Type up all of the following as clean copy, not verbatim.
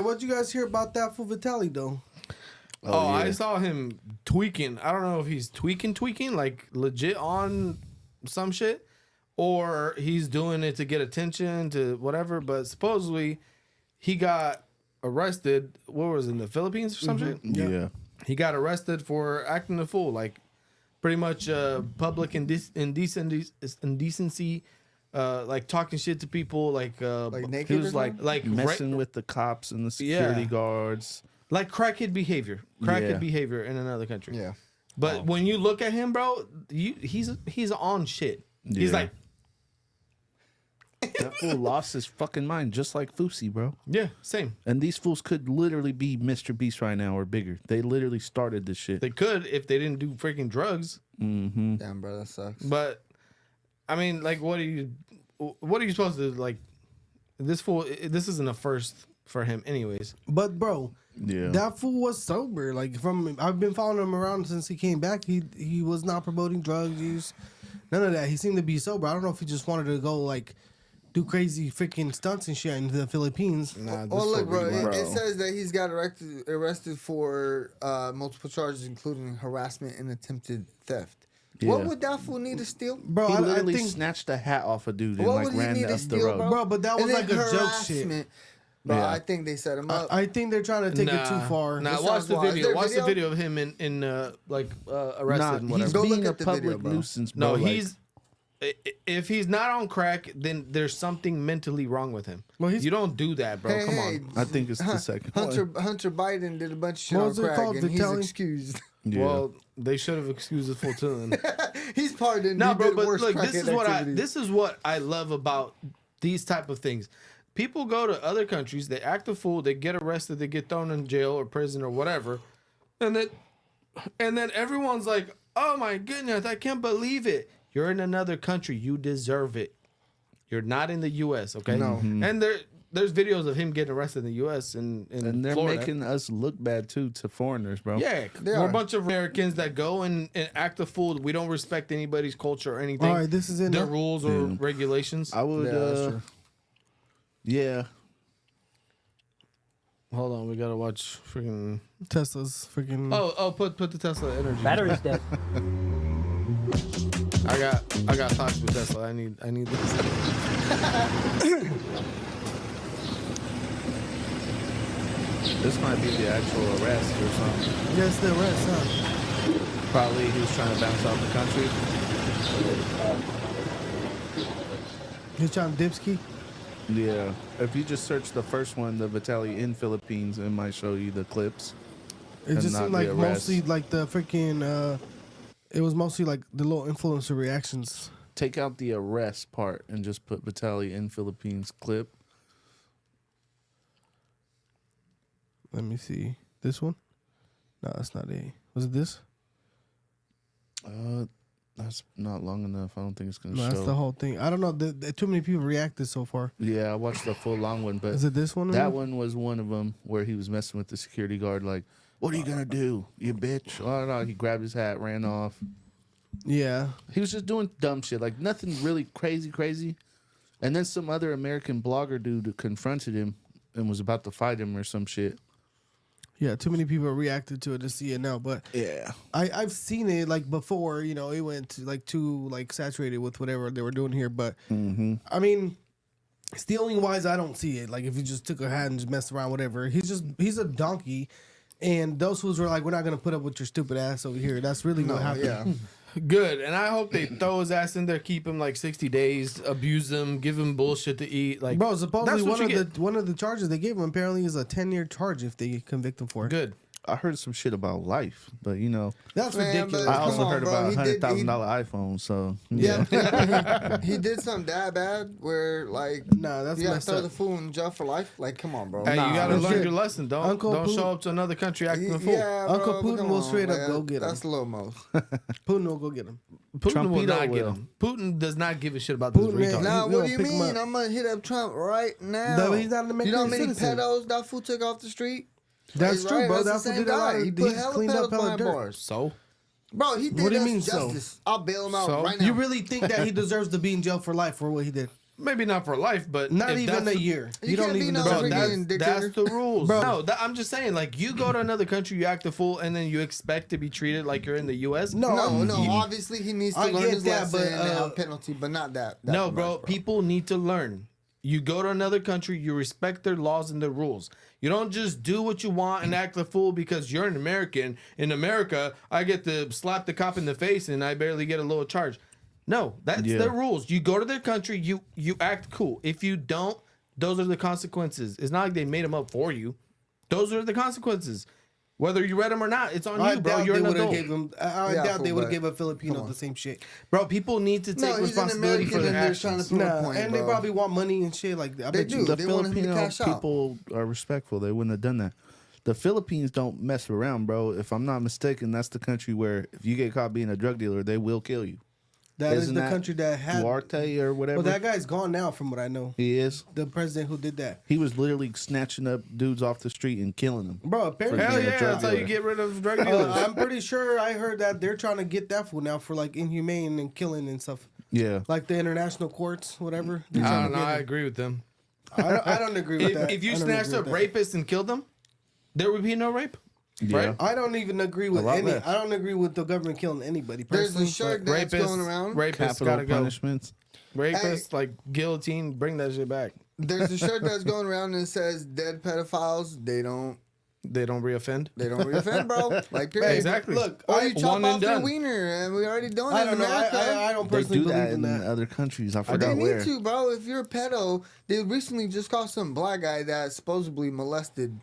What'd you guys hear about that for Vitaly though? Oh, yeah. I saw him tweaking. I don't know if he's tweaking, like legit on some shit, or he's doing it to get attention to whatever. But supposedly, he got arrested. What was it, in the Philippines or some shit? Yeah. He got arrested for acting a fool, like pretty much public indecency, like talking shit to people, like naked. He was or like messing with the cops and the security guards. like crackhead behavior, behavior in another country. yeah. But when you look at him, bro, he's on shit. He's Yeah. like, That fool lost his fucking mind, just like Fousey, bro. yeah, same. And these fools could literally be Mr. Beast right now or bigger. They literally started this shit. They could if they didn't do freaking drugs. Mm-hmm. Damn, bro, that sucks. But I mean, like, what are you supposed to like? This fool, this isn't a first for him, anyways. But bro, Yeah. that fool was sober. Like I've been following him around since he came back. He was not promoting drug use, none of that. He seemed to be sober. I don't know if he just wanted to go like do crazy freaking stunts and shit in the Philippines. Nah, Oh, look, bro, really it says that he's got arrested for multiple charges, including harassment and attempted theft. Yeah. What would that fool need to steal? Bro, He I literally think, snatched a hat off a dude and What like would he ran need to up the steal, road. bro, but that was And like a then joke shit. harassment. Bro, Yeah. I think they set him up. I think they're trying to take it too far. Nah, This watch sounds the wild. Is video. there Watch the video? video of him in arrested Nah, and he's whatever. Go look being a at the video, public bro. nuisance, bro. No, like- he's if he's not on crack, then there's something mentally wrong with him. Well, he's- you don't do that, bro. Hey, Come hey, on. I think it's the second one. Hunter Biden did a bunch of shit What on was it crack, called, and he's Vitaly? excused. Yeah. Well, they should have excused the full tune. He's pardoned. No, He bro, did but worse look, this crackhead is what activities. this is what I love about these type of things. People go to other countries, they act a fool, they get arrested, they get thrown in jail or prison or whatever, and then everyone's like, "Oh my goodness, I can't believe it! You're in another country, you deserve it. You're not in the U.S., okay?" No. And there's videos of him getting arrested in the U.S. and they're Florida. making us look bad too to foreigners, bro. Yeah, They we're are. a bunch of Americans that go and act a fool. We don't respect anybody's culture or anything. All right, this is in their there. rules or regulations. I would. Yeah, that's true. Yeah. Hold on, we gotta watch freaking. Tesla's freaking. Oh, put the Tesla energy. Battery's dead. I got thoughts with Tesla. I need this. This might be the actual arrest or something. Yes, the rest, huh? Probably he was trying to bounce out the country. He's trying to dipski. Yeah. If you just search the first one, the Vitaly in Philippines, it might show you the clips. It And just not seemed the like arrest. mostly like the freaking. It was mostly like the little influencer reactions. Take out the arrest part and just put Vitaly in Philippines clip. Let me see. This one? No, that's not it. Was it this? That's not long enough. I don't think it's gonna No, show. that's the whole thing. I don't know. Too many people reacted so far. Yeah, I watched the full long one, but Is it this one? that one was one of them where he was messing with the security guard. Like, what are you gonna do, you bitch? Oh no! He grabbed his hat, ran off. Yeah. He was just doing dumb shit, like nothing really crazy. And then some other American blogger dude confronted him and was about to fight him or some shit. Yeah, too many people reacted to it to see it now. But Yeah. I've seen it like before, you know, it went to like too like saturated with whatever they were doing here. But I mean, stealing wise, I don't see it. Like if you just took a hat and just messed around, whatever. He's a donkey. And those fools were like, we're not going to put up with your stupid ass over here. That's really what happened. Yeah. Good, and I hope they throw his ass in there, keep him like 60 days, abuse him, give him bullshit to eat. Like, Bro, supposedly that's what one of the charges they gave him apparently is a 10-year charge if they convict him for it. Good. I heard some shit about life, but you know, That's Man, ridiculous. but- I Come also on, heard bro. about He did- $100,000 iPhone. So Yeah, he did something that bad where like Nah, that's you gotta messed throw up. the fool in jail for life. Like, come on, bro. Hey, you gotta that's learn it. your lesson. Don't Uncle don't Putin- show up to another country acting a fool. Yeah, bro, Uncle but Putin come will on, straight up man. go get him. That's low most. Putin will go get him. Putin will Trumpito not get will. him. Putin does not give a shit about Putin, this man, retard. Now, He's what gonna do you pick him mean? up. I'm gonna hit up Trump right now. No, he's not an You know how American many citizen. pedos that fool took off the street? That's Like, true, right? bro. That's That the fool same did a lot. guy. He He put hella cleaned up pedos hella behind dirt. bars. So Bro, he did What do you us mean, so? justice. I'll bail him out So? right now. You really think that he deserves to be in jail for life for what he did? Maybe not for life, but Not if even that's a year. You You don't can't be even no deserve freaking that. dictator. That's the rules. Bro. No, I'm just saying, like, you go to another country, you act a fool, and then you expect to be treated like you're in the U.S. No, No, obviously he needs to I learn get his that, lesson but, and have a penalty, but not that. No, much, bro. People need to learn. You go to another country, you respect their laws and their rules. You don't just do what you want and act a fool because you're an American. In America, I get to slap the cop in the face and I barely get a little charge. No, that's their rules. You go to their country, you act cool. If you don't, those are the consequences. It's not like they made them up for you. Those are the consequences. Whether you read them or not, it's on you, bro. You're an adult. I doubt they would have gave a Filipino the same shit. Bro, people need to take responsibility for their actions. And they probably want money and shit. Like I bet you. The They want him to Filipino cash out. people are respectful. They wouldn't have done that. The Philippines don't mess around, bro. If I'm not mistaken, that's the country where if you get caught being a drug dealer, they will kill you. That is Isn't the that country that had. Duarte or whatever. Well, that guy's gone now, from what I know. He is. The president who did that. He was literally snatching up dudes off the street and killing them. Bro, apparently. Hell being a yeah, drug that's how you dealer. get rid of drug dealers. I'm pretty sure I heard that they're trying to get that fool now for like inhumane and killing and stuff. Yeah. Like the international courts, whatever. They're I trying don't to know. get I it. agree with them. I don't agree with that. If you I don't snatched agree up with that. rapists and killed them, there would be no rape. Yeah. Right? I don't even agree with lot any. less. I don't agree with the government killing anybody. There's Personally, a shirt but- that's going around. Rapists Capital gotta go. punishments. Rapists, like guillotine, bring that shit back. There's a shirt that's going around and it says "Dead pedophiles." They don't reoffend. reoffend, bro. Like period. Exactly. Look, Or you chop one and off your done. wiener, and we already doing I it in don't know. America. I don't They personally do believe that in in that. other countries. I They forgot need where. to, bro. If you're a pedo, they recently just caught some black guy that supposedly molested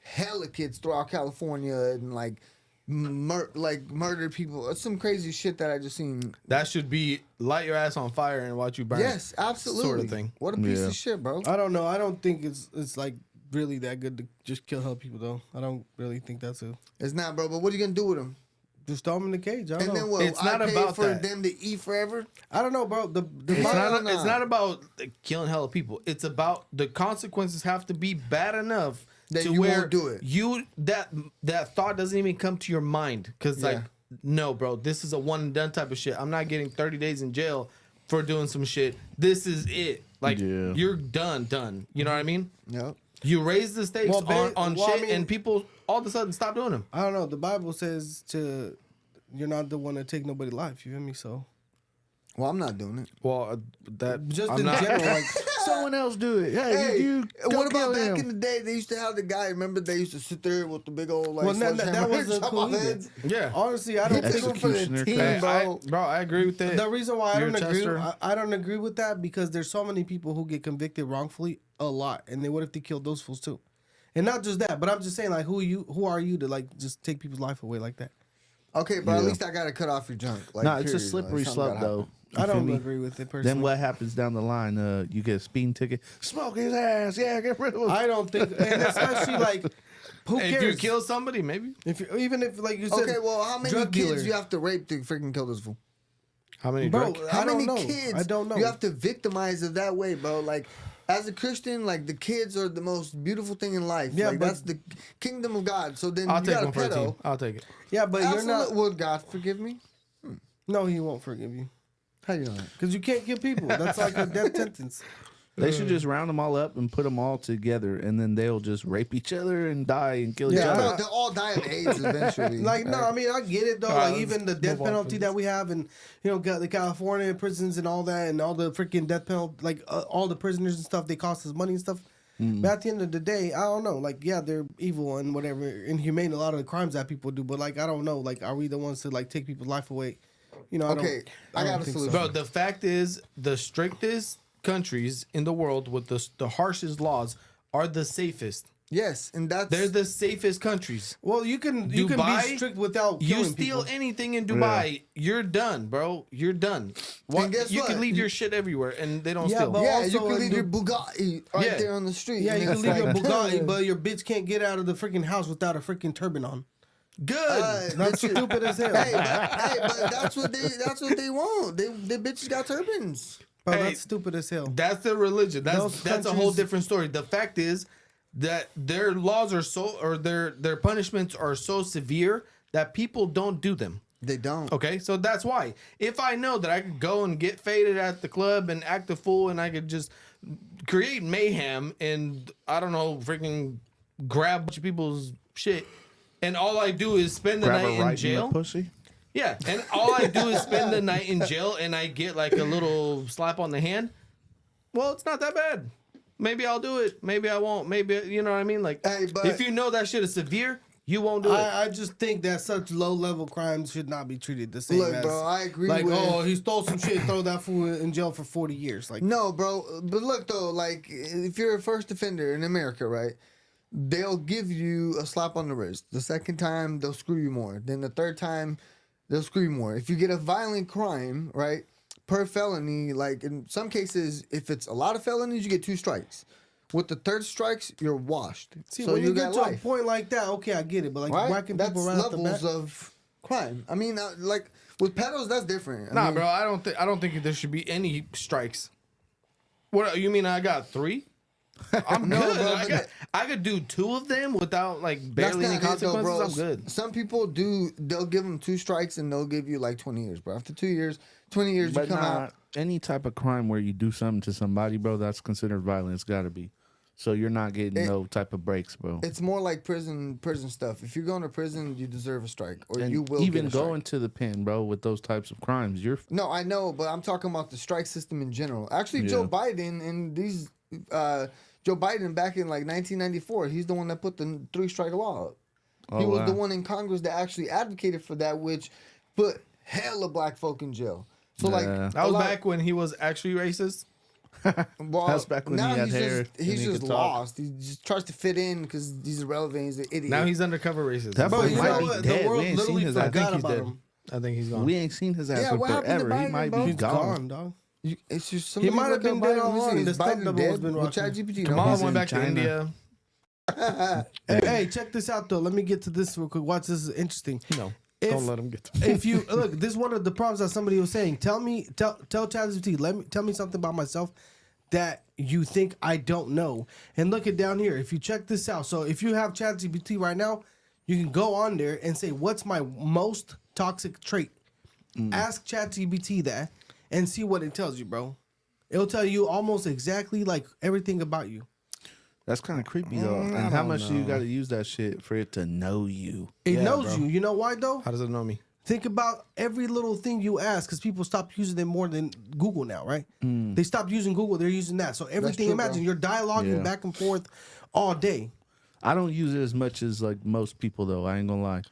hella kids throughout California and like murdered people. It's some crazy shit that I just seen. That should be light your ass on fire and watch you burn. Yes, absolutely. Sort of thing. What a piece Yeah. of shit, bro. I don't know. I don't think it's like really that good to just kill hell people though. I don't really think that's a. It's not, bro. But what are you gonna do with them? Just throw them in the cage. I don't And know. then what? It's I not pay about for that. them to eat forever. I don't know, bro. The It's Bible- not. It's not about like, killing hella people. It's about the consequences have to be bad enough That to you where won't do it. You that thought doesn't even come to your mind because like Yeah. no, bro, this is a one and done type of shit. I'm not getting 30 days in jail for doing some shit. This is it. Like Yeah. you're done. You know what I mean? Yep. You raise the stakes Well, on well, I shit, mean- and people all of a sudden stop doing them. I don't know. The Bible says you're not the one to take nobody's life. You feel me? So Well, I'm not doing it. Well, that just I'm in not. general, like Someone else do it. Hey, Hey, you go what about kill back him. in the day? They used to have the guy. Remember, they used to sit there with the big old like. well, that sledgehammer was and a chop off cool heads. Yeah. honestly, I don't He think took him for the Executioner team, cut. bro. Bro, I agree with that. the reason why I You're don't a agree. Chester. I don't agree with that because there's so many people who get convicted wrongfully a lot, and then what if they killed those fools too? And not just that, but I'm just saying like who are you to like just take people's life away like that? Okay, but at Yeah. least I gotta cut off your junk. Like, No, it's a period. slippery Like, something slope gotta though. happen. You I feel don't me? agree with it personally. Then what happens down the line? You get a speeding ticket. Smoke his ass. Yeah, get rid of him. I don't think, and especially like who If cares? you kill somebody, maybe. if you, even if like you said, Okay, well, how many drug kids dealer. do you have to rape to freaking kill this fool? How many Bro, drug? How I don't many know. kids? I don't know. You have to victimize it that way, bro. Like, as a Christian, like the kids are the most beautiful thing in life. Yeah, like, but- that's the kingdom of God. So then I'll you take got a one for a team. pedo. I'll take it. Yeah, but you're not. Absolute- Would God forgive me? No, he won't forgive you How you know that? because you can't kill people. That's like a death sentence. They should just round them all up and put them all together, and then they'll just rape each other and die and kill each Yeah, other. Bro, they'll all die of AIDS eventually. Like no, I mean I get it though. Alright, Like even the let's death move on penalty from that we have, and got the California prisons and all that, and all the freaking death penalty, like all the prisoners and stuff, they cost us money and stuff. But at the end of the day, I don't know. Like yeah, they're evil and whatever, inhumane. A lot of the crimes that people do, but like I don't know. Like are we the ones to like take people's life away? I Okay, I got a think solution. Bro, the fact is, the strictest countries in the world with the harshest laws are the safest. Yes, and that's They're the safest countries. Well, you can be Dubai, strict without You killing steal people. anything in Dubai, you're done, bro. You're done. guess You what? can leave your shit everywhere, and they don't Yeah, steal. but- yeah. also You can in leave your Du- Bugatti right Yeah. there on the street. Yeah, you and can it's leave your like- Bugatti, but your bitch can't get out of the freaking house without a freaking turban on. Good. That's stupid as hell. but that's what they want. They bitches got turbans. Bro, Hey, that's stupid as hell. That's the religion. Those That's a whole countries- different story. The fact is that their laws are so, or their punishments are so severe that people don't do them. They don't. Okay, so that's why. If I know that I could go and get faded at the club and act a fool and I could just create mayhem and, I don't know, freaking grab a bunch of people's shit, and all I do is spend the Grab night her right in jail. in the pussy. Yeah, and all I do is spend the night in jail and I get like a little slap on the hand. Well, it's not that bad. Maybe I'll do it. Maybe I won't. Maybe, you know what I mean? Like, Hey, but- if you know that shit is severe, you won't do it. I just think that such low level crimes should not be treated the same Look, as. bro, I agree Like, with. oh, he stole some shit, throw that fool in jail for 40 years. Like, No, bro. But look, though, like, if you're a first offender in America, right, they'll give you a slap on the wrist. The second time, they'll screw you more. Then the third time, they'll screw you more. If you get a violent crime, right, per felony, like, in some cases, if it's a lot of felonies, you get 2 strikes. With the third strikes, you're washed. see, so when you get got to life. a point like that, okay, I get it. But like Right? whacking That's people right off the levels bat. of crime. I mean, like, with pedos, that's different. Nah, mean, bro, I don't think there should be any strikes. What you mean? I got 3? I'm No, good. bro, I could do 2 of them without like That's barely any not it, though, consequences. bro. I'm good. Some people do. They'll give them 2 strikes and they'll give you like 20 years, bro. After 2 years, 20 years, But you come nah, out. any type of crime where you do something to somebody, bro, that's considered violent. It's got to be. So you're not getting no type of breaks, bro. It's more like prison stuff. If you're going to prison, you deserve a strike, or And you will even get a strike. going to the pen, bro, with those types of crimes, you're No, I know, but I'm talking about the strike system in general. Actually, Yeah. Joe Biden and these Joe Biden back in like 1994, he's the one that put the 3-strike law up. He was the one in Congress that actually advocated for that, which put hella black folk in jail. So like Yeah. That was back when he was actually racist. well, That's back when he now had he's hair just, and he's he just could talk. lost. He just tries to fit in because he's irrelevant. He's an idiot. Now he's undercover racist. That Bro, boy you might know be what? dead. The world We ain't seen literally his I ass. think forgot he's about dead. him. I think he's gone. We ain't seen his ass Yeah, for what happened to forever. He Biden, might bro? be He's gone. gone, dog. It's just He might have been dead all along, and the Is stunt Biden double has dead? been Well, rocking. ChatGPT. Kamala He's went in back to China. India. Hey, check this out though. Let me get to this real quick. Watch, this is interesting. No, If- don't let him get to If you look, this is one of the problems that somebody was saying. Tell ChatGPT. Tell me something about myself that you think I don't know. And look it down here. If you check this out, so if you have ChatGPT right now, you can go on there and say, "What's my most toxic trait?" Ask ChatGPT that and see what it tells you, bro. It'll tell you almost exactly like everything about you. That's kind of creepy though. And how much do you got to use that shit for it to know you? It Yeah, knows bro. you. You know why though? How does it know me? Think about every little thing you ask, because people stopped using them more than Google now, right? They stopped using Google; they're using that. So everything, true, imagine bro. you're dialoguing Yeah. back and forth all day. I don't use it as much as like most people though. I ain't gonna lie.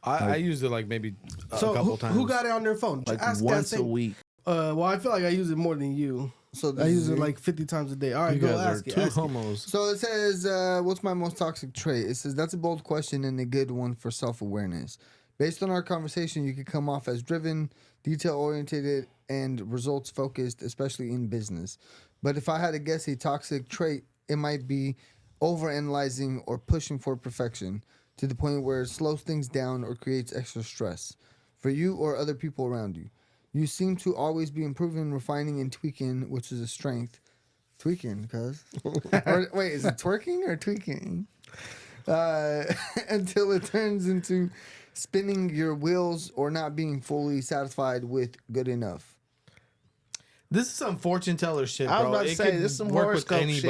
I used it like maybe a So couple who, times. who got it on their phone? Like Ask that once a same- week. Well, I feel like I use it more than you. So I this use is it you. like 50 times a day. All right, You go guys are ask it. two Ask it. homos. So it says, what's my most toxic trait? It says, that's a bold question and a good one for self-awareness. Based on our conversation, you could come off as driven, detail-oriented, and results-focused, especially in business. But if I had to guess a toxic trait, it might be overanalyzing or pushing for perfection to the point where it slows things down or creates extra stress for you or other people around you. You seem to always be improving, refining, and tweaking, which is a strength. Tweaking, cuz. Or, wait, is it twerking or tweaking? Until it turns into spinning your wheels or not being fully satisfied with good enough. This is some fortune teller shit, bro. I was about to It say, could this is some work with horoscope anybody. shit.